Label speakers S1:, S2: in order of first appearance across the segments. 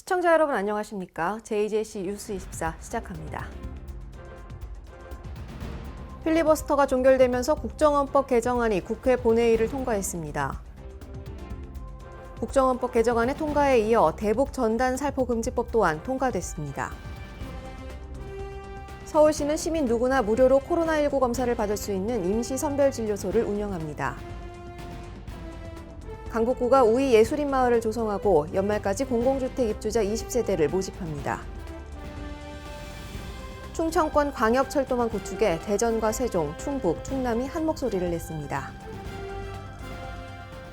S1: 시청자 여러분 안녕하십니까? JJC 뉴스24 시작합니다. 필리버스터가 종결되면서 국정원법 개정안이 국회 본회의를 통과했습니다. 국정원법 개정안의 통과에 이어 대북 전단 살포 금지법 또한 통과됐습니다. 서울시는 시민 누구나 무료로 코로나19 검사를 받을 수 있는 임시선별진료소를 운영합니다. 강북구가 우이 예술인마을을 조성하고 연말까지 공공주택 입주자 20세대를 모집합니다. 충청권 광역철도망 구축에 대전과 세종, 충북, 충남이 한 목소리를 냈습니다.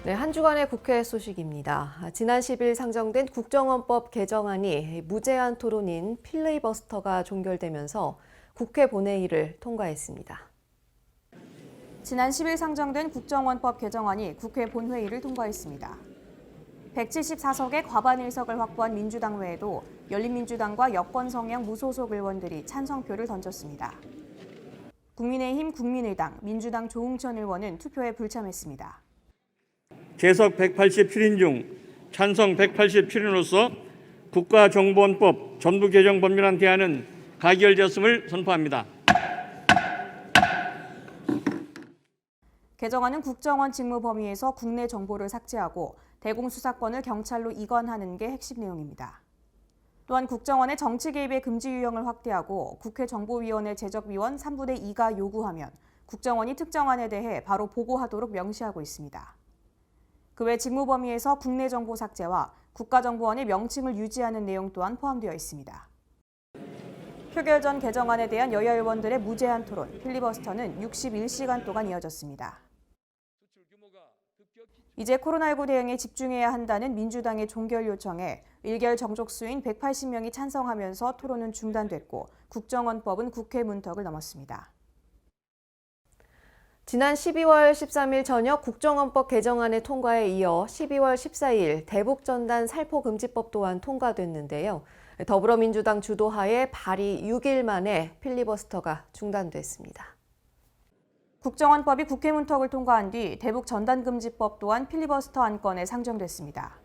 S1: 네, 한 주간의 국회 소식입니다. 지난 10일 상정된 국정원법 개정안이 무제한 토론인 필리버스터가 종결되면서 국회 본회의를 통과했습니다.
S2: 지난 10일 상정된 국정원법 개정안이 국회 본회의를 통과했습니다. 174석의 과반 의석을 확보한 민주당 외에도 열린민주당과 여권 성향 무소속 의원들이 찬성표를 던졌습니다. 국민의힘, 국민의당, 민주당 조웅천 의원은 투표에 불참했습니다.
S3: 재석 187인 중 찬성 187인으로서 국가정보원법 전부 개정 법률안 대안은 가결되었음을 선포합니다.
S2: 개정안은 국정원 직무 범위에서 국내 정보를 삭제하고 대공수사권을 경찰로 이관하는 게 핵심 내용입니다. 또한 국정원의 정치 개입의 금지 유형을 확대하고 국회 정보위원회 제적위원 3분의 2가 요구하면 국정원이 특정안에 대해 바로 보고하도록 명시하고 있습니다. 그 외 직무 범위에서 국내 정보 삭제와 국가정보원의 명칭을 유지하는 내용 또한 포함되어 있습니다. 표결 전 개정안에 대한 여야 의원들의 무제한 토론, 필리버스터는 61시간 동안 이어졌습니다. 이제 코로나19 대응에 집중해야 한다는 민주당의 종결 요청에 일결 정족수인 180명이 찬성하면서 토론은 중단됐고 국정원법은 국회 문턱을 넘었습니다.
S1: 지난 12월 13일 저녁 국정원법 개정안의 통과에 이어 12월 14일 대북전단 살포금지법 또한 통과됐는데요. 더불어민주당 주도하에 발의 6일 만에 필리버스터가 중단됐습니다.
S2: 국정원법이 국회 문턱을 통과한 뒤 대북전단금지법 또한 필리버스터 안건에 상정됐습니다.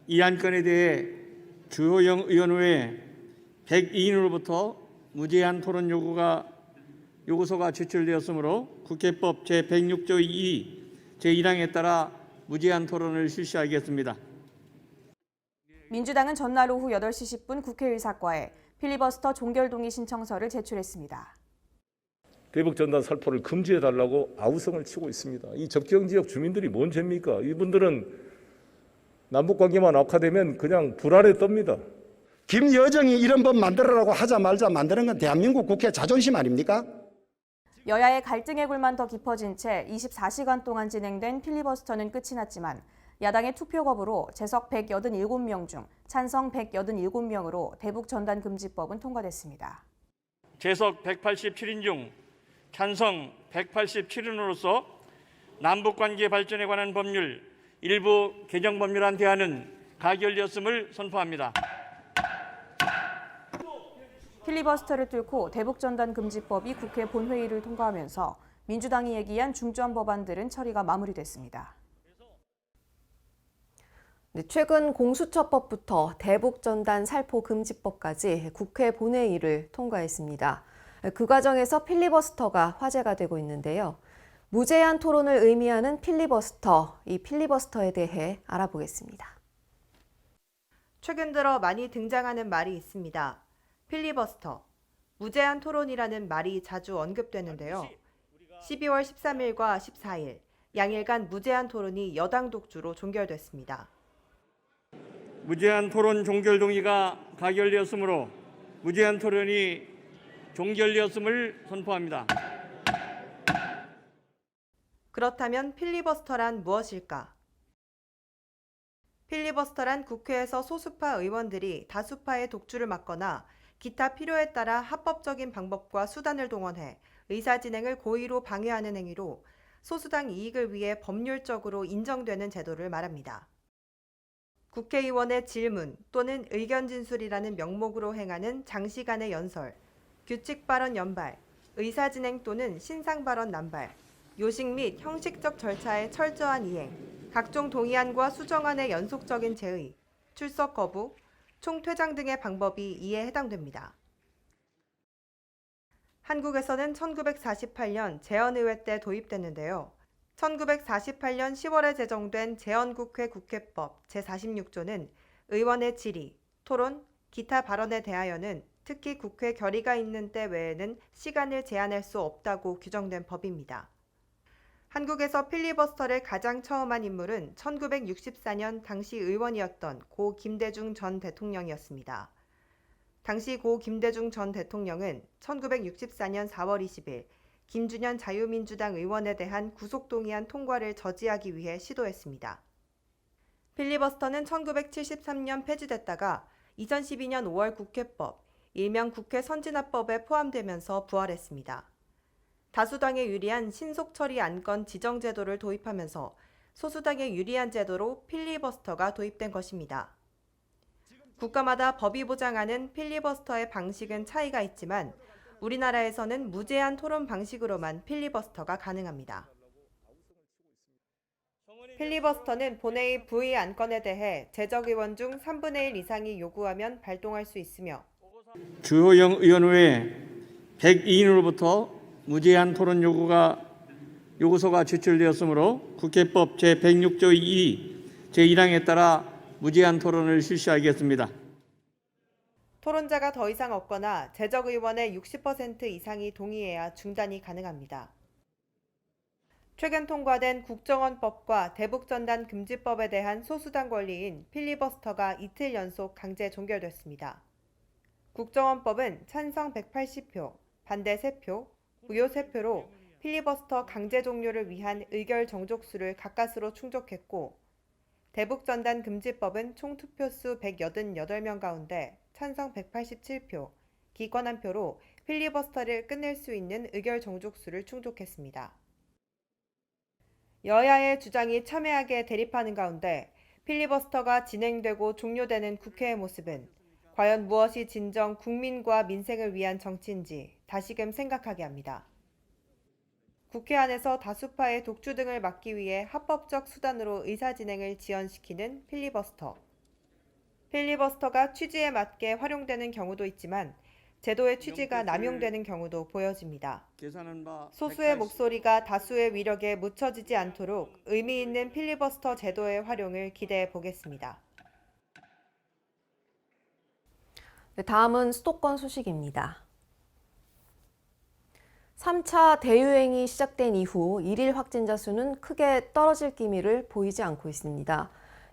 S3: 이 안건에 대해 주호영 의원 외에 102인으로부터 무제한 토론 요구서가 제출되었으므로 국회법 제106조 2 제1항에 따라 무제한 토론을 실시하겠습니다.
S2: 민주당은 전날 오후 8시 10분 국회의사과에 필리버스터 종결동의 신청서를 제출했습니다.
S4: 대북전단 살포를 금지해달라고 아우성을 치고 있습니다. 이 접경지역 주민들이 뭔 죄입니까? 이분들은 남북관계만 악화되면 그냥 불안에 떱니다.
S5: 김여정이 이런 법 만들어라고 하자 말자 만드는 건 대한민국 국회 자존심 아닙니까?
S2: 여야의 갈등의 굴만 더 깊어진 채 24시간 동안 진행된 필리버스터는 끝이 났지만 야당의 투표 거부로 재석 187명 중 찬성 187명으로 대북전단금지법은 통과됐습니다.
S3: 재석 187인 중 찬성 187인으로서 남북관계 발전에 관한 법률 일부 개정 법률안 대안은 가결되었음을 선포합니다.
S2: 필리버스터를 뚫고 대북전단금지법이 국회 본회의를 통과하면서 민주당이 얘기한 중점 법안들은 처리가 마무리됐습니다.
S1: 최근 공수처법부터 대북전단 살포 금지법까지 국회 본회의를 통과했습니다. 그 과정에서 필리버스터가 화제가 되고 있는데요. 무제한 토론을 의미하는 필리버스터, 이 필리버스터에 대해 알아보겠습니다.
S6: 최근 들어 많이 등장하는 말이 있습니다. 필리버스터, 무제한 토론이라는 말이 자주 언급되는데요. 12월 13일과 14일, 양일간 무제한 토론이 여당 독주로 종결됐습니다.
S3: 무제한 토론 종결 동의가 가결되었으므로 무제한 토론이 종결되었음을 선포합니다.
S6: 그렇다면 필리버스터란 무엇일까? 필리버스터란 국회에서 소수파 의원들이 다수파의 독주를 막거나 기타 필요에 따라 합법적인 방법과 수단을 동원해 의사 진행을 고의로 방해하는 행위로 소수당 이익을 위해 법률적으로 인정되는 제도를 말합니다. 국회의원의 질문 또는 의견 진술이라는 명목으로 행하는 장시간의 연설, 규칙 발언 연발, 의사 진행 또는 신상 발언 남발, 요식 및 형식적 절차의 철저한 이행, 각종 동의안과 수정안의 연속적인 제의, 출석 거부, 총퇴장 등의 방법이 이에 해당됩니다. 한국에서는 1948년 재헌의회 때 도입됐는데요. 1948년 10월에 제정된 재헌국회 국회법 제46조는 의원의 질의, 토론, 기타 발언에 대하여는 특히 국회 결의가 있는 때 외에는 시간을 제한할 수 없다고 규정된 법입니다. 한국에서 필리버스터를 가장 처음 한 인물은 1964년 당시 의원이었던 고 김대중 전 대통령이었습니다. 당시 고 김대중 전 대통령은 1964년 4월 20일 김준현 자유민주당 의원에 대한 구속동의안 통과를 저지하기 위해 시도했습니다. 필리버스터는 1973년 폐지됐다가 2012년 5월 국회법, 일명 국회 선진화법에 포함되면서 부활했습니다. 다수당에 유리한 신속처리 안건 지정 제도를 도입하면서 소수당에 유리한 제도로 필리버스터가 도입된 것입니다. 국가마다 법이 보장하는 필리버스터의 방식은 차이가 있지만 우리나라에서는 무제한 토론 방식으로만 필리버스터가 가능합니다. 필리버스터는 본회의 부의 안건에 대해 제적 의원 중 3분의 1 이상이 요구하면 발동할 수 있으며
S3: 주호영 의원 외에 102인으로부터 무제한 토론 요구소가 제출되었으므로 국회법 제106조 2 제1항에 따라 무제한 토론을 실시하겠습니다.
S6: 토론자가 더 이상 없거나 제적 의원의 60% 이상이 동의해야 중단이 가능합니다. 최근 통과된 국정원법과 대북전단 금지법에 대한 소수당 권리인 필리버스터가 이틀 연속 강제 종결됐습니다. 국정원법은 찬성 180표, 반대 3표, 무효 3표로 필리버스터 강제 종료를 위한 의결 정족수를 가까스로 충족했고 대북전단 금지법은 총 투표수 188명 가운데 찬성 187표, 기권 1표로 필리버스터를 끝낼 수 있는 의결 정족수를 충족했습니다. 여야의 주장이 첨예하게 대립하는 가운데 필리버스터가 진행되고 종료되는 국회의 모습은 과연 무엇이 진정 국민과 민생을 위한 정치인지 다시금 생각하게 합니다. 국회 안에서 다수파의 독주 등을 막기 위해 합법적 수단으로 의사진행을 지연시키는 필리버스터. 필리버스터가 취지에 맞게 활용되는 경우도 있지만 제도의 취지가 남용되는 경우도 보여집니다. 소수의 목소리가 다수의 위력에 묻혀지지 않도록 의미 있는 필리버스터 제도의 활용을 기대해 보겠습니다.
S1: 네, 다음은 수도권 소식입니다. 3차 대유행이 시작된 이후 일일 확진자 수는 크게 떨어질 기미를 보이지 않고 있습니다.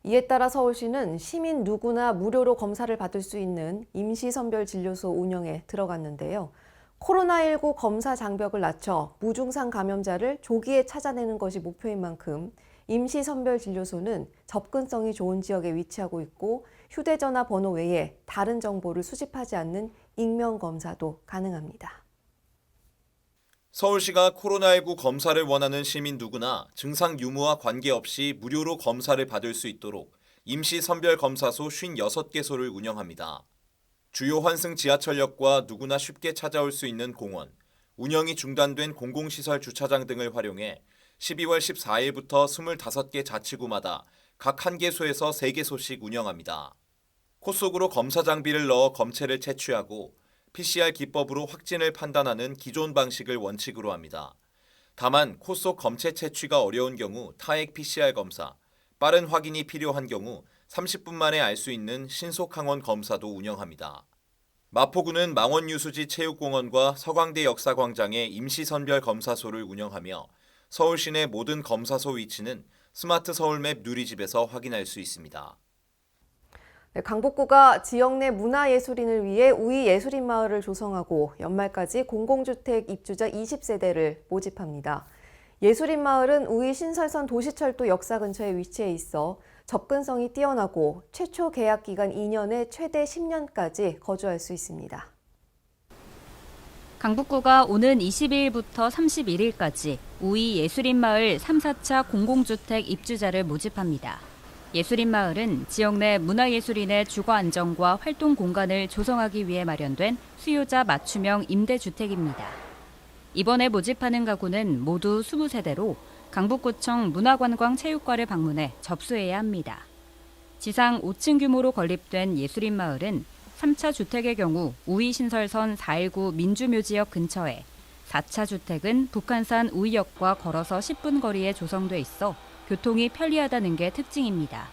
S1: 이에 따라 서울시는 시민 누구나 무료로 검사를 받을 수 있는 임시선별진료소 운영에 들어갔는데요. 코로나19 검사 장벽을 낮춰 무증상 감염자를 조기에 찾아내는 것이 목표인 만큼 임시선별진료소는 접근성이 좋은 지역에 위치하고 있고 휴대전화 번호 외에 다른 정보를 수집하지 않는 익명검사도 가능합니다.
S7: 서울시가 코로나19 검사를 원하는 시민 누구나 증상 유무와 관계없이 무료로 검사를 받을 수 있도록 임시선별검사소 56개소를 운영합니다. 주요 환승 지하철역과 누구나 쉽게 찾아올 수 있는 공원, 운영이 중단된 공공시설 주차장 등을 활용해 12월 14일부터 25개 자치구마다 각 1개소에서 3개소씩 운영합니다. 코 속으로 검사 장비를 넣어 검체를 채취하고 PCR 기법으로 확진을 판단하는 기존 방식을 원칙으로 합니다. 다만 코 속 검체 채취가 어려운 경우 타액 PCR 검사, 빠른 확인이 필요한 경우 30분 만에 알 수 있는 신속항원 검사도 운영합니다. 마포구는 망원유수지 체육공원과 서광대 역사광장에 임시선별 검사소를 운영하며 서울 시내 모든 검사소 위치는 스마트 서울맵 누리집에서 확인할 수 있습니다.
S1: 네, 강북구가 지역 내 문화예술인을 위해 우이예술인 마을을 조성하고 연말까지 공공주택 입주자 20세대를 모집합니다. 예술인 마을은 우이 신설선 도시철도 역사 근처에 위치해 있어 접근성이 뛰어나고 최초 계약 기간 2년에 최대 10년까지 거주할 수 있습니다.
S8: 강북구가 오는 22일부터 31일까지 우이 예술인 마을 3, 4차 공공주택 입주자를 모집합니다. 예술인 마을은 지역 내 문화예술인의 주거 안정과 활동 공간을 조성하기 위해 마련된 수요자 맞춤형 임대주택입니다. 이번에 모집하는 가구는 모두 20세대로 강북구청 문화관광체육과를 방문해 접수해야 합니다. 지상 5층 규모로 건립된 예술인 마을은 3차 주택의 경우 우이 신설선 419 민주묘지역 근처에, 4차 주택은 북한산 우이역과 걸어서 10분 거리에 조성돼 있어 교통이 편리하다는 게 특징입니다.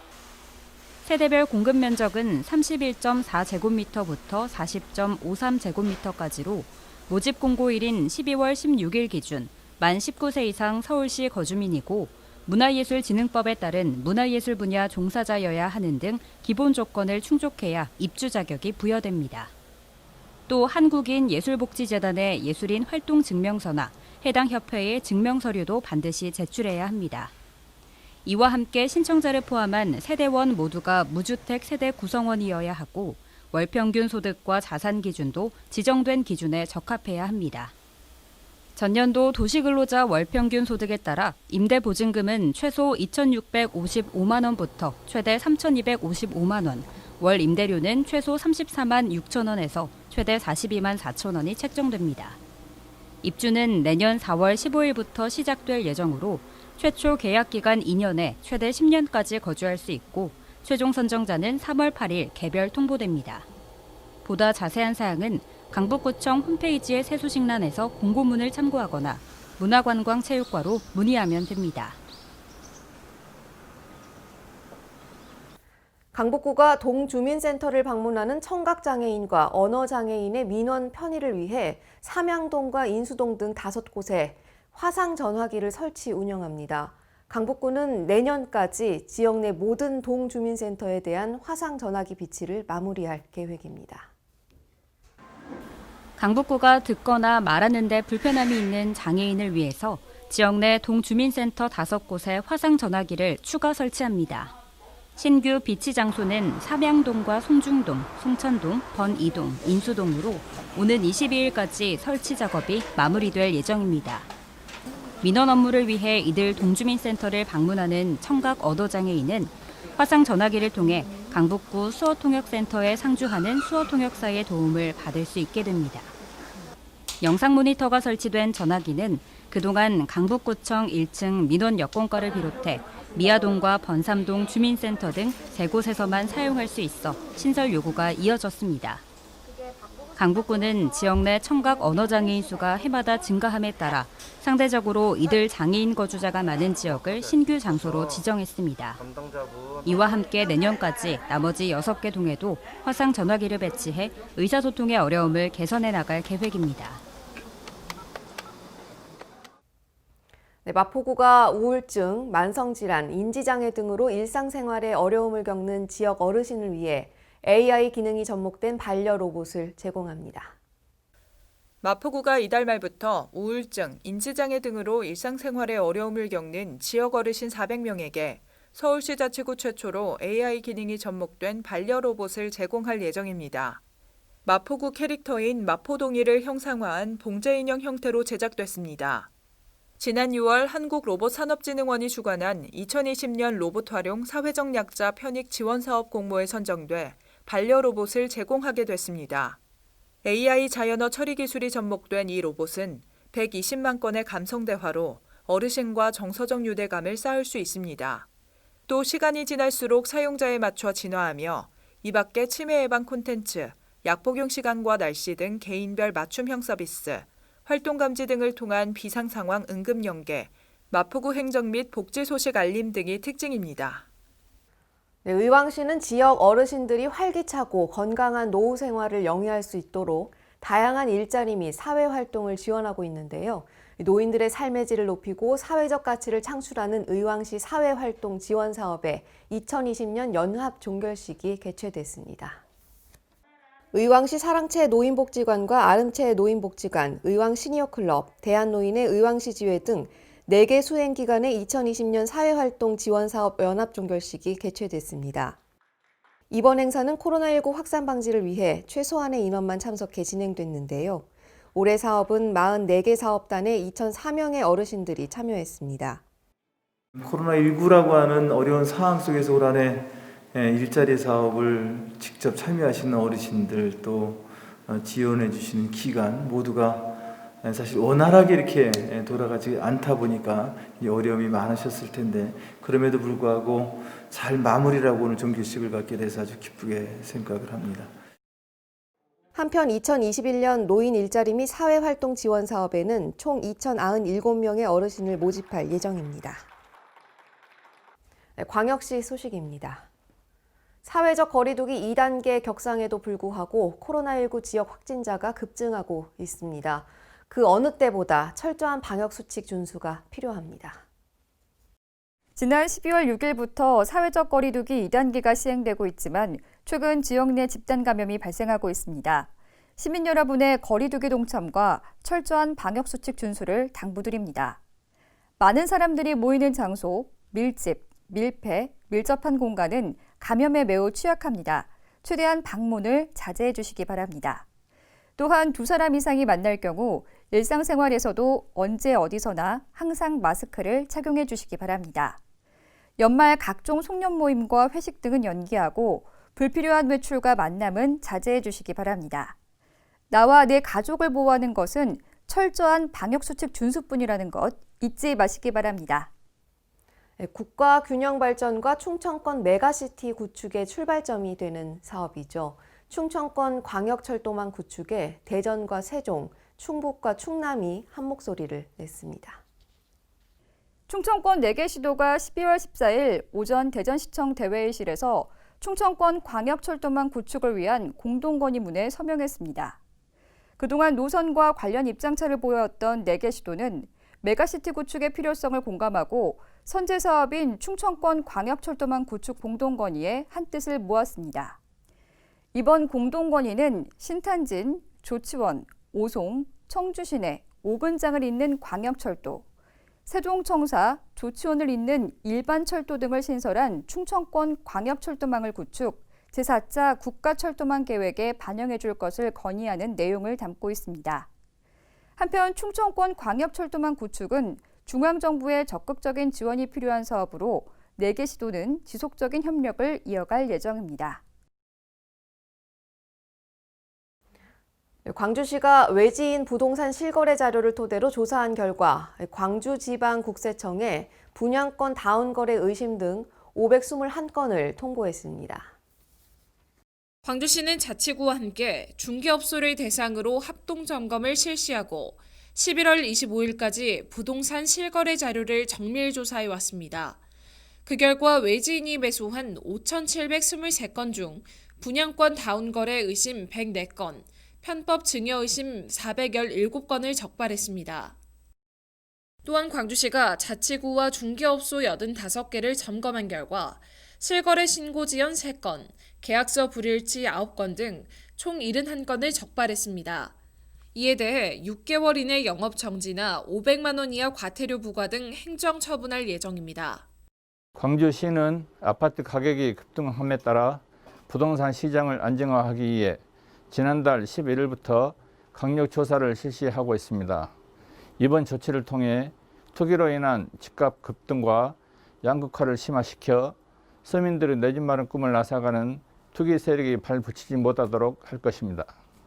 S8: 세대별 공급 면적은 31.4제곱미터부터 40.53제곱미터까지로 모집 공고일인 12월 16일 기준 만 19세 이상 서울시 거주민이고 문화예술진흥법에 따른 문화예술 분야 종사자여야 하는 등 기본 조건을 충족해야 입주 자격이 부여됩니다. 또 한국인 예술복지재단의 예술인 활동 증명서나 해당 협회의 증명서류도 반드시 제출해야 합니다. 이와 함께 신청자를 포함한 세대원 모두가 무주택 세대 구성원이어야 하고 월 평균 소득과 자산 기준도 지정된 기준에 적합해야 합니다. 전년도 도시근로자 월 평균 소득에 따라 임대보증금은 최소 2,655만 원부터 최대 3,255만 원, 월 임대료는 최소 34만 6천 원에서 최대 42만 4천 원이 책정됩니다. 입주는 내년 4월 15일부터 시작될 예정으로 최초 계약 기간 2년에 최대 10년까지 거주할 수 있고 최종 선정자는 3월 8일 개별 통보됩니다. 보다 자세한 사항은 강북구청 홈페이지의 세수식란에서 공고문을 참고하거나 문화관광체육과로 문의하면 됩니다.
S1: 강북구가 동주민센터를 방문하는 청각장애인과 언어장애인의 민원 편의를 위해 삼양동과 인수동 등 5곳에 화상전화기를 설치 운영합니다. 강북구는 내년까지 지역 내 모든 동주민센터에 대한 화상전화기 비치를 마무리할 계획입니다.
S8: 강북구가 듣거나 말하는 데 불편함이 있는 장애인을 위해서 지역 내 동주민센터 5곳에 화상전화기를 추가 설치합니다. 신규 비치 장소는 삼양동과 송중동, 송천동, 번이동, 인수동으로 오는 22일까지 설치 작업이 마무리될 예정입니다. 민원 업무를 위해 이들 동주민센터를 방문하는 청각 언어장애인은 화상전화기를 통해 강북구 수어통역센터에 상주하는 수어통역사의 도움을 받을 수 있게 됩니다. 영상 모니터가 설치된 전화기는 그동안 강북구청 1층 민원 여권과를 비롯해 미아동과 번삼동 주민센터 등 3곳에서만 사용할 수 있어 신설 요구가 이어졌습니다. 강북구는 지역 내 청각 언어장애인 수가 해마다 증가함에 따라 상대적으로 이들 장애인 거주자가 많은 지역을 신규 장소로 지정했습니다. 이와 함께 내년까지 나머지 6개 동에도 화상 전화기를 배치해 의사소통의 어려움을 개선해 나갈 계획입니다.
S1: 네, 마포구가 우울증, 만성질환, 인지장애 등으로 일상생활에 어려움을 겪는 지역 어르신을 위해 AI 기능이 접목된 반려 로봇을 제공합니다.
S9: 마포구가 이달 말부터 우울증, 인지장애 등으로 일상생활에 어려움을 겪는 지역 어르신 400명에게 서울시자치구 최초로 AI 기능이 접목된 반려 로봇을 제공할 예정입니다. 마포구 캐릭터인 마포동이를 형상화한 봉제인형 형태로 제작됐습니다. 지난 6월 한국로봇산업진흥원이 주관한 2020년 로봇 활용 사회적 약자 편익 지원 사업 공모에 선정돼 반려 로봇을 제공하게 됐습니다. AI 자연어 처리 기술이 접목된 이 로봇은 120만 건의 감성 대화로 어르신과 정서적 유대감을 쌓을 수 있습니다. 또 시간이 지날수록 사용자에 맞춰 진화하며 이 밖에 치매 예방 콘텐츠, 약 복용 시간과 날씨 등 개인별 맞춤형 서비스, 활동 감지 등을 통한 비상 상황 응급 연계, 마포구 행정 및 복지 소식 알림 등이 특징입니다.
S1: 네, 의왕시는 지역 어르신들이 활기차고 건강한 노후 생활을 영위할 수 있도록 다양한 일자리 및 사회 활동을 지원하고 있는데요. 노인들의 삶의 질을 높이고 사회적 가치를 창출하는 의왕시 사회활동 지원 사업의 2020년 연합 종결식이 개최됐습니다. 의왕시 사랑채 노인복지관과 아름채 노인복지관, 의왕 시니어클럽, 대한노인의 의왕시지회 등 4개 수행기관의 2020년 사회활동 지원사업 연합종결식이 개최됐습니다. 이번 행사는 코로나19 확산 방지를 위해 최소한의 인원만 참석해 진행됐는데요. 올해 사업은 44개 사업단의 2,004명의 어르신들이 참여했습니다.
S10: 코로나19라고 하는 어려운 상황 속에서 올 한해 일자리 사업을 직접 참여하시는 어르신들 또 지원해 주시는 기관 모두가 사실 원활하게 이렇게 돌아가지 않다 보니까 어려움이 많으셨을 텐데 그럼에도 불구하고 잘 마무리라고 오늘 종교식을 갖게 돼서 아주 기쁘게 생각을 합니다.
S1: 한편 2021년 노인 일자리 및 사회활동 지원 사업에는 총 2,097명의 어르신을 모집할 예정입니다. 광역시 소식입니다. 사회적 거리두기 2단계 격상에도 불구하고 코로나19 지역 확진자가 급증하고 있습니다. 그 어느 때보다 철저한 방역수칙 준수가 필요합니다.
S11: 지난 12월 6일부터 사회적 거리두기 2단계가 시행되고 있지만 최근 지역 내 집단 감염이 발생하고 있습니다. 시민 여러분의 거리두기 동참과 철저한 방역수칙 준수를 당부드립니다. 많은 사람들이 모이는 장소, 밀집, 밀폐, 밀접한 공간은 감염에 매우 취약합니다. 최대한 방문을 자제해 주시기 바랍니다. 또한 2사람 이상이 만날 경우 일상생활에서도 언제 어디서나 항상 마스크를 착용해 주시기 바랍니다. 연말 각종 송년 모임과 회식 등은 연기하고 불필요한 외출과 만남은 자제해 주시기 바랍니다. 나와 내 가족을 보호하는 것은 철저한 방역수칙 준수뿐이라는 것 잊지 마시기 바랍니다.
S1: 국가 균형 발전과 충청권 메가시티 구축의 출발점이 되는 사업이죠. 충청권 광역철도망 구축에 대전과 세종, 충북과 충남이 한 목소리를 냈습니다.
S11: 충청권 4개 시도가 12월 14일 오전 대전시청 대회의실에서 충청권 광역철도망 구축을 위한 공동건의문에 서명했습니다. 그동안 노선과 관련 입장차를 보여왔던 4개 시도는 메가시티 구축의 필요성을 공감하고 선제 사업인 충청권 광역철도망 구축 공동건의에 한뜻을 모았습니다. 이번 공동건의는 신탄진, 조치원, 오송, 청주시내, 오근장을 잇는 광역철도, 세종청사, 조치원을 잇는 일반철도 등을 신설한 충청권 광역철도망을 구축, 제4차 국가철도망 계획에 반영해 줄 것을 건의하는 내용을 담고 있습니다. 한편 충청권 광역철도망 구축은 중앙정부의 적극적인 지원이 필요한 사업으로 4개 시도는 지속적인 협력을 이어갈 예정입니다.
S1: 광주시가 외지인 부동산 실거래 자료를 토대로 조사한 결과 광주지방국세청에 분양권 다운거래 의심 등 521건을 통보했습니다.
S12: 광주시는 자치구와 함께 중개업소를 대상으로 합동점검을 실시하고 11월 25일까지 부동산 실거래 자료를 정밀 조사해 왔습니다. 그 결과 외지인이 매수한 5,723건 중 분양권 다운거래 의심 104건, 편법 증여 의심 417건을 적발했습니다. 또한 광주시가 자치구와 중개업소 85개를 점검한 결과 실거래 신고 지연 3건, 계약서 불일치 9건 등 총 71건을 적발했습니다. 이에 대해 6개월 이내 영업 정지나 500만 원 이하 과태료 부과 등 행정 처분할 예정입니다.
S3: 광주시는 아파트 가격이 급등함에 따라 부동산 시장을 안정화하기 위해 지난달 11일부터 강력 조사를 실시하고 있습니다. 이번 조치를 통해 투기로 인한 집값 급등과 양극화를 심화시켜 서민들의 내 집 마련 꿈을 앗아가는 투기 세력이 발붙이지 못하도록 할 것입니다.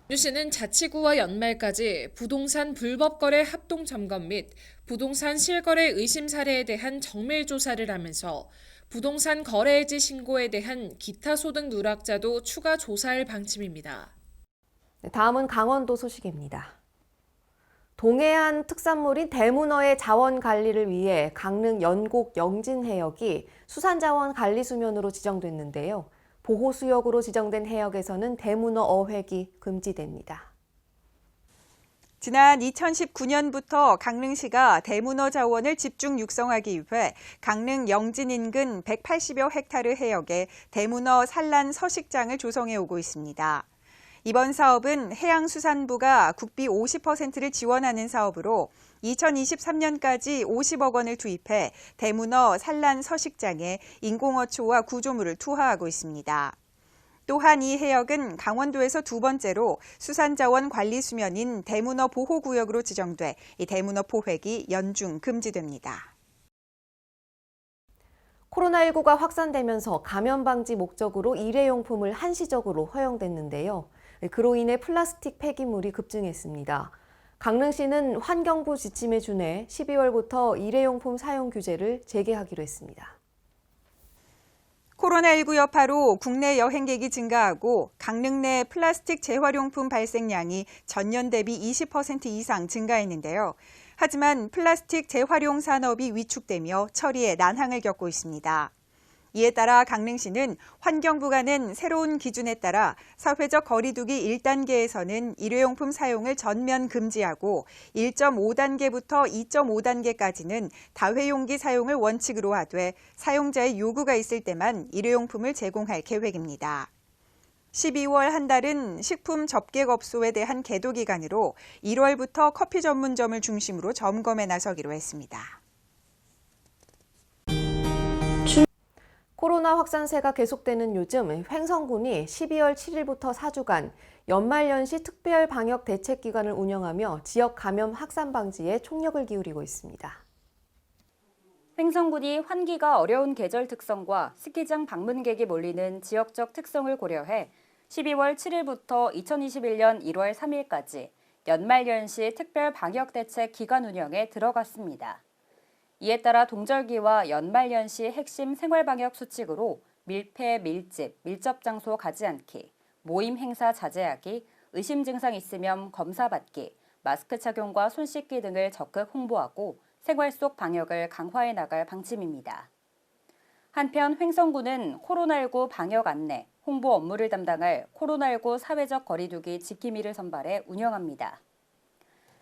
S12: 광주시는 자치구와 연말까지 부동산 불법 거래 합동 점검 및 부동산 실거래 의심 사례에 대한 정밀 조사를 하면서 부동산 거래해지 신고에 대한 기타 소득 누락자도 추가 조사할 방침입니다.
S1: 다음은 강원도 소식입니다. 동해안 특산물인 대문어의 자원 관리를 위해 강릉 연곡 영진해역이 수산자원 관리 수면으로 지정됐는데요. 보호수역으로 지정된 해역에서는 대문어 어획이 금지됩니다.
S13: 지난 2019년부터 강릉시가 대문어 자원을 집중 육성하기 위해 강릉 영진 인근 180여 헥타르 해역에 대문어 산란 서식장을 조성해 오고 있습니다. 이번 사업은 해양수산부가 국비 50%를 지원하는 사업으로 2023년까지 50억 원을 투입해 대문어 산란 서식장에 인공어초와 구조물을 투하하고 있습니다. 또한 이 해역은 강원도에서 두 번째로 수산자원 관리 수면인 대문어 보호구역으로 지정돼 이 대문어 포획이 연중 금지됩니다.
S1: 코로나19가 확산되면서 감염 방지 목적으로 일회용품을 한시적으로 허용됐는데요. 그로 인해 플라스틱 폐기물이 급증했습니다. 강릉시는 환경부 지침에 준해 12월부터 일회용품 사용 규제를 재개하기로 했습니다.
S13: 코로나19 여파로 국내 여행객이 증가하고 강릉 내 플라스틱 재활용품 발생량이 전년 대비 20% 이상 증가했는데요. 하지만 플라스틱 재활용 산업이 위축되며 처리에 난항을 겪고 있습니다. 이에 따라 강릉시는 환경부가 낸 새로운 기준에 따라 사회적 거리두기 1단계에서는 일회용품 사용을 전면 금지하고 1.5단계부터 2.5단계까지는 다회용기 사용을 원칙으로 하되 사용자의 요구가 있을 때만 일회용품을 제공할 계획입니다. 12월 한 달은 식품 접객업소에 대한 계도 기간으로 1월부터 커피 전문점을 중심으로 점검에 나서기로 했습니다.
S1: 코로나 확산세가 계속되는 요즘 횡성군이 12월 7일부터 4주간 연말연시 특별 방역 대책 기간을 운영하며 지역 감염 확산 방지에 총력을 기울이고 있습니다.
S8: 횡성군이 환기가 어려운 계절 특성과 스키장 방문객이 몰리는 지역적 특성을 고려해 12월 7일부터 2021년 1월 3일까지 연말연시 특별 방역 대책 기간 운영에 들어갔습니다. 이에 따라 동절기와 연말연시 핵심 생활방역 수칙으로 밀폐, 밀집, 밀접 장소 가지 않기, 모임 행사 자제하기, 의심 증상 있으면 검사받기, 마스크 착용과 손 씻기 등을 적극 홍보하고 생활 속 방역을 강화해 나갈 방침입니다. 한편 횡성군은 코로나19 방역 안내, 홍보 업무를 담당할 코로나19 사회적 거리두기 지킴이를 선발해 운영합니다.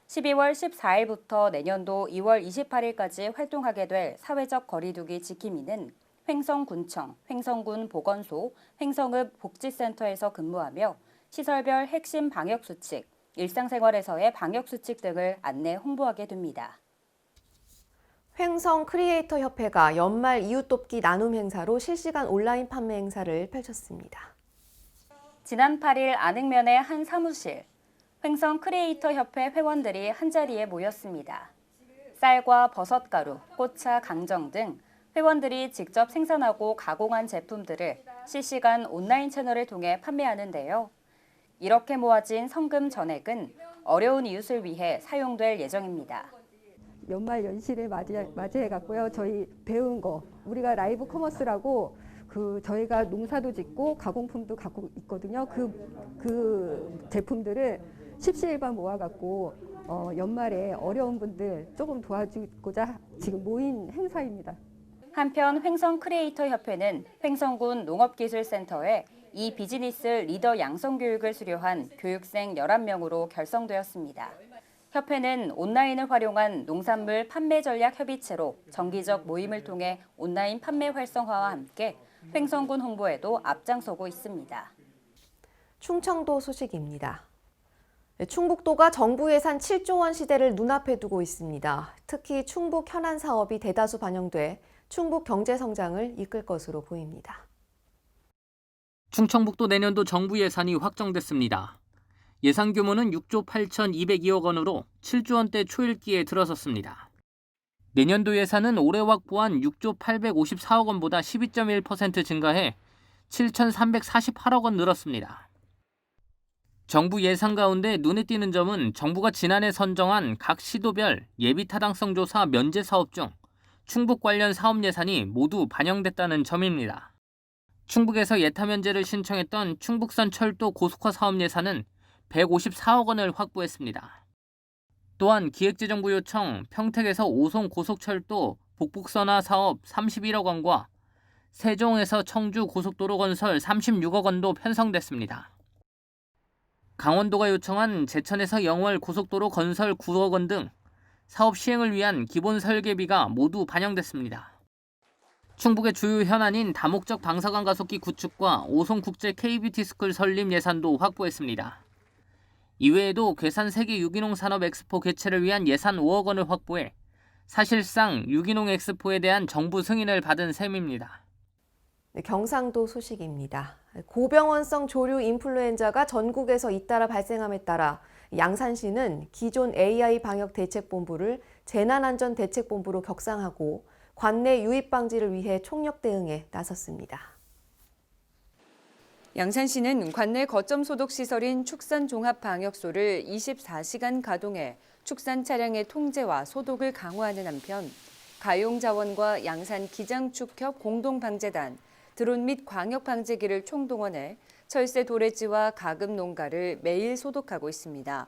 S8: 12월 14일부터 내년도 2월 28일까지 활동하게 될 사회적 거리두기 지킴이는 횡성군청, 횡성군 보건소, 횡성읍 복지센터에서 근무하며 시설별 핵심 방역수칙, 일상생활에서의 방역수칙 등을 안내 홍보하게 됩니다.
S1: 횡성 크리에이터 협회가 연말 이웃 돕기 나눔 행사로 실시간 온라인 판매 행사를 펼쳤습니다.
S8: 지난 8일 안흥면의 한 사무실, 횡성 크리에이터 협회 회원들이 한자리에 모였습니다. 쌀과 버섯가루, 꽃차, 강정 등 회원들이 직접 생산하고 가공한 제품들을 실시간 온라인 채널을 통해 판매하는데요. 이렇게 모아진 성금 전액은 어려운 이웃을 위해 사용될 예정입니다.
S14: 연말 연시를 맞이해갖고요. 저희 배운 거, 우리가 라이브 커머스라고 저희가 농사도 짓고 가공품도 갖고 있거든요. 그 제품들을 십시일반 모아갖고 연말에 어려운 분들 조금 도와주고자 지금 모인 행사입니다.
S8: 한편 횡성 크리에이터 협회는 횡성군 농업기술센터에 이 비즈니스 리더 양성 교육을 수료한 교육생 11명으로 결성되었습니다. 협회는 온라인을 활용한 농산물 판매 전략 협의체로 정기적 모임을 통해 온라인 판매 활성화와 함께 횡성군 홍보에도 앞장서고 있습니다.
S1: 충청도 소식입니다. 충북도가 정부 예산 7조 원 시대를 눈앞에 두고 있습니다. 특히 충북 현안 사업이 대다수 반영돼 충북 경제 성장을 이끌 것으로 보입니다.
S15: 충청북도 내년도 정부 예산이 확정됐습니다. 예산 규모는 6조 8,202억 원으로 7조 원대 초읽기에 들어섰습니다. 내년도 예산은 올해 확보한 6조 854억 원보다 12.1% 증가해 7,348억 원 늘었습니다. 정부 예산 가운데 눈에 띄는 점은 정부가 지난해 선정한 각 시도별 예비 타당성 조사 면제 사업 중 충북 관련 사업 예산이 모두 반영됐다는 점입니다. 충북에서 예타 면제를 신청했던 충북선 철도 고속화 사업 예산은 154억 원을 확보했습니다. 또한 기획재정부 요청 평택에서 오송 고속철도 복북선화 사업 31억 원과 세종에서 청주 고속도로 건설 36억 원도 편성됐습니다. 강원도가 요청한 제천에서 영월 고속도로 건설 9억 원 등 사업 시행을 위한 기본 설계비가 모두 반영됐습니다. 충북의 주요 현안인 다목적 방사관 가속기 구축과 오송국제 KBT 스쿨 설립 예산도 확보했습니다. 이외에도 괴산 세계 유기농 산업 엑스포 개최를 위한 예산 5억 원을 확보해 사실상 유기농 엑스포에 대한 정부 승인을 받은 셈입니다.
S1: 경상도 소식입니다. 고병원성 조류 인플루엔자가 전국에서 잇따라 발생함에 따라 양산시는 기존 AI 방역대책본부를 재난안전대책본부로 격상하고 관내 유입 방지를 위해 총력 대응에 나섰습니다.
S16: 양산시는 관내 거점 소독 시설인 축산종합방역소를 24시간 가동해 축산 차량의 통제와 소독을 강화하는 한편 가용자원과 양산 기장축협 공동방재단, 드론 및 광역 방제기를 총동원해 철새 도래지와 가금 농가를 매일 소독하고 있습니다.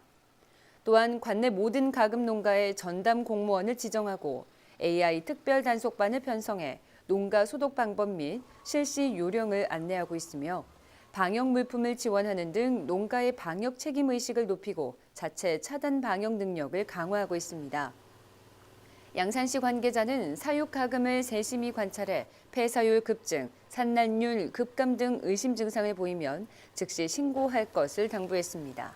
S16: 또한 관내 모든 가금 농가에 전담 공무원을 지정하고 AI 특별 단속반을 편성해 농가 소독 방법 및 실시 요령을 안내하고 있으며 방역 물품을 지원하는 등 농가의 방역 책임 의식을 높이고 자체 차단 방역 능력을 강화하고 있습니다. 양산시 관계자는 사육 가금을 세심히 관찰해 폐사율 급증, 산란율 급감 등 의심 증상을 보이면 즉시 신고할 것을 당부했습니다.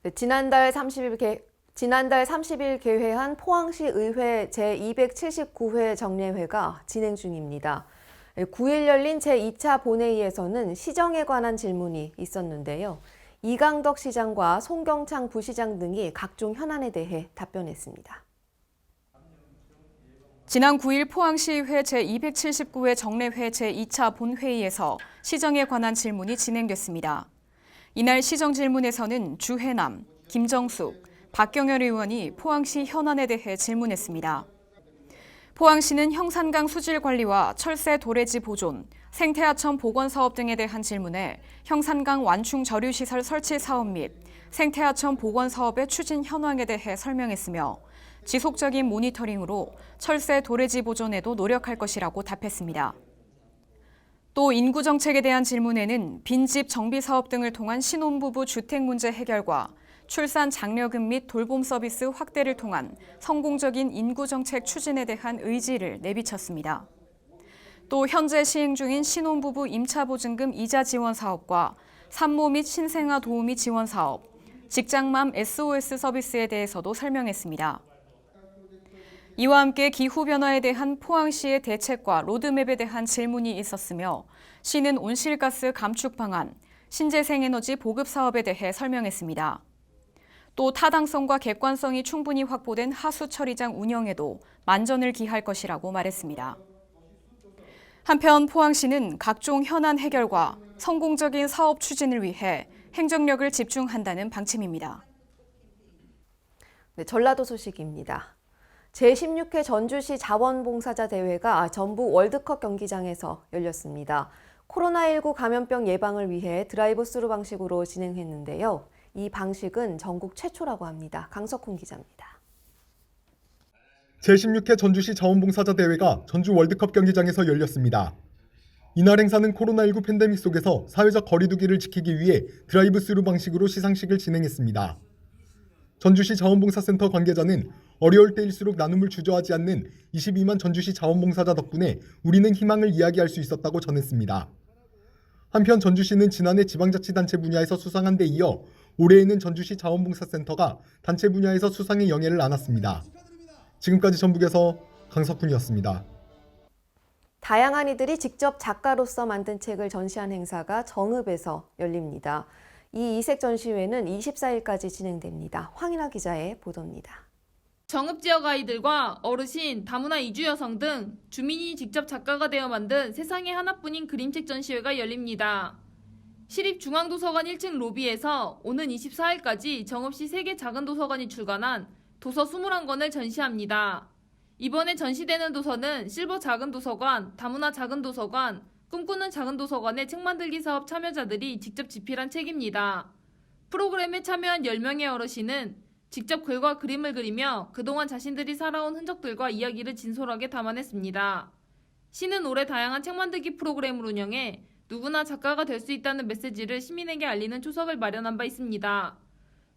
S1: 네, 지난달 30일 개회한 포항시 의회 제279회 정례회가 진행 중입니다. 9일 열린 제2차 본회의에서는 시정에 관한 질문이 있었는데요. 이강덕 시장과 송경창 부시장 등이 각종 현안에 대해 답변했습니다.
S2: 지난 9일 포항시의회 제279회 정례회 제2차 본회의에서 시정에 관한 질문이 진행됐습니다. 이날 시정 질문에서는 주해남, 김정숙, 박경열 의원이 포항시 현안에 대해 질문했습니다. 포항시는 형산강 수질 관리와 철새 도래지 보존, 생태하천 복원 사업 등에 대한 질문에 형산강 완충 저류 시설 설치 사업 및 생태하천 복원 사업의 추진 현황에 대해 설명했으며 지속적인 모니터링으로 철새 도래지 보존에도 노력할 것이라고 답했습니다. 또 인구 정책에 대한 질문에는 빈집 정비 사업 등을 통한 신혼부부 주택 문제 해결과 출산 장려금 및 돌봄 서비스 확대를 통한 성공적인 인구 정책 추진에 대한 의지를 내비쳤습니다. 또 현재 시행 중인 신혼부부 임차보증금 이자 지원 사업과 산모 및 신생아 도우미 지원 사업, 직장맘 SOS 서비스에 대해서도 설명했습니다. 이와 함께 기후변화에 대한 포항시의 대책과 로드맵에 대한 질문이 있었으며 시는 온실가스 감축 방안, 신재생에너지 보급 사업에 대해 설명했습니다. 또 타당성과 객관성이 충분히 확보된 하수 처리장 운영에도 만전을 기할 것이라고 말했습니다. 한편 포항시는 각종 현안 해결과 성공적인 사업 추진을 위해 행정력을 집중한다는 방침입니다.
S1: 네, 전라도 소식입니다. 제16회 전주시 자원봉사자 대회가 전북 월드컵 경기장에서 열렸습니다. 코로나19 감염병 예방을 위해 드라이브스루 방식으로 진행했는데요. 이 방식은 전국 최초라고 합니다. 강석훈 기자입니다.
S17: 제16회 전주시 자원봉사자 대회가 전주 월드컵 경기장에서 열렸습니다. 이날 행사는 코로나19 팬데믹 속에서 사회적 거리 두기를 지키기 위해 드라이브스루 방식으로 시상식을 진행했습니다. 전주시 자원봉사센터 관계자는 어려울 때일수록 나눔을 주저하지 않는 22만 전주시 자원봉사자 덕분에 우리는 희망을 이야기할 수 있었다고 전했습니다. 한편 전주시는 지난해 지방자치단체 분야에서 수상한 데 이어 올해에는 전주시 자원봉사센터가 단체 분야에서 수상의 영예를 안았습니다. 지금까지 전북에서 강석훈이었습니다.
S1: 다양한 이들이 직접 작가로서 만든 책을 전시한 행사가 정읍에서 열립니다. 이 이색 전시회는 24일까지 진행됩니다. 황인아 기자의 보도입니다.
S18: 정읍 지역 아이들과 어르신, 다문화 이주 여성 등 주민이 직접 작가가 되어 만든 세상에 하나뿐인 그림책 전시회가 열립니다. 시립중앙도서관 1층 로비에서 오는 24일까지 정읍시 3개 작은 도서관이 출간한 도서 21권을 전시합니다. 이번에 전시되는 도서는 실버 작은 도서관, 다문화 작은 도서관, 꿈꾸는 작은 도서관의 책 만들기 사업 참여자들이 직접 집필한 책입니다. 프로그램에 참여한 10명의 어르신은 직접 글과 그림을 그리며 그동안 자신들이 살아온 흔적들과 이야기를 진솔하게 담아냈습니다. 시는 올해 다양한 책 만들기 프로그램을 운영해 누구나 작가가 될 수 있다는 메시지를 시민에게 알리는 초석을 마련한 바 있습니다.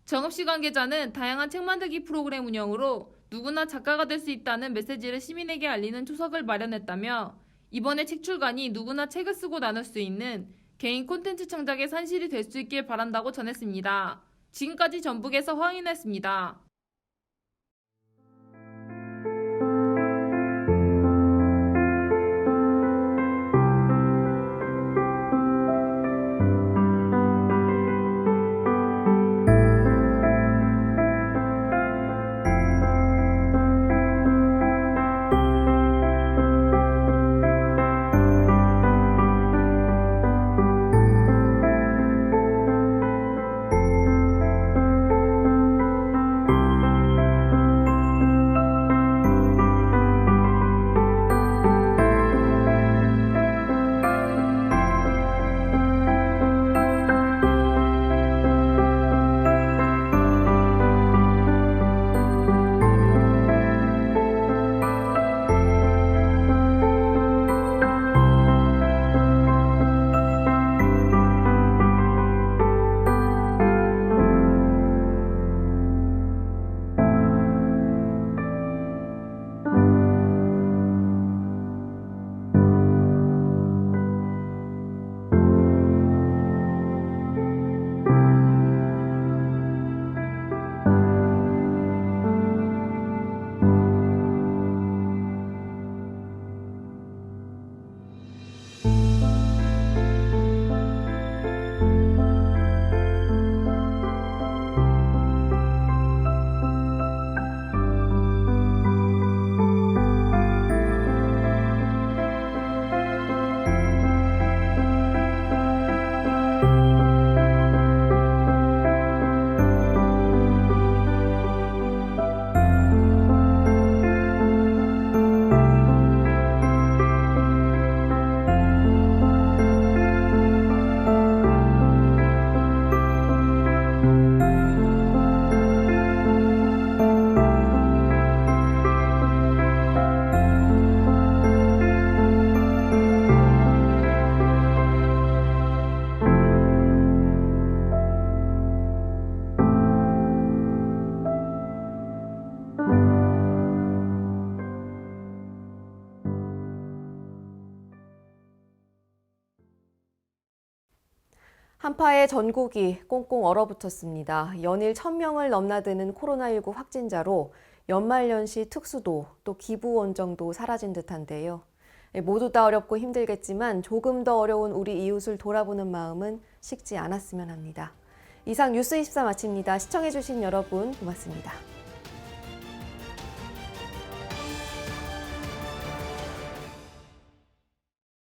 S18: 정읍시 관계자는 다양한 책 만들기 프로그램 운영으로 누구나 작가가 될 수 있다는 메시지를 시민에게 알리는 초석을 마련했다며 이번에 책 출간이 누구나 책을 쓰고 나눌 수 있는 개인 콘텐츠 창작의 산실이 될 수 있길 바란다고 전했습니다. 지금까지 전북에서 황인혜였습니다.
S1: 한파에 전국이 꽁꽁 얼어붙었습니다. 연일 1,000명을 넘나드는 코로나19 확진자로 연말연시 특수도 또 기부 원정도 사라진 듯한데요. 모두 다 어렵고 힘들겠지만 조금 더 어려운 우리 이웃을 돌아보는 마음은 식지 않았으면 합니다. 이상 뉴스24 마칩니다. 시청해주신 여러분 고맙습니다.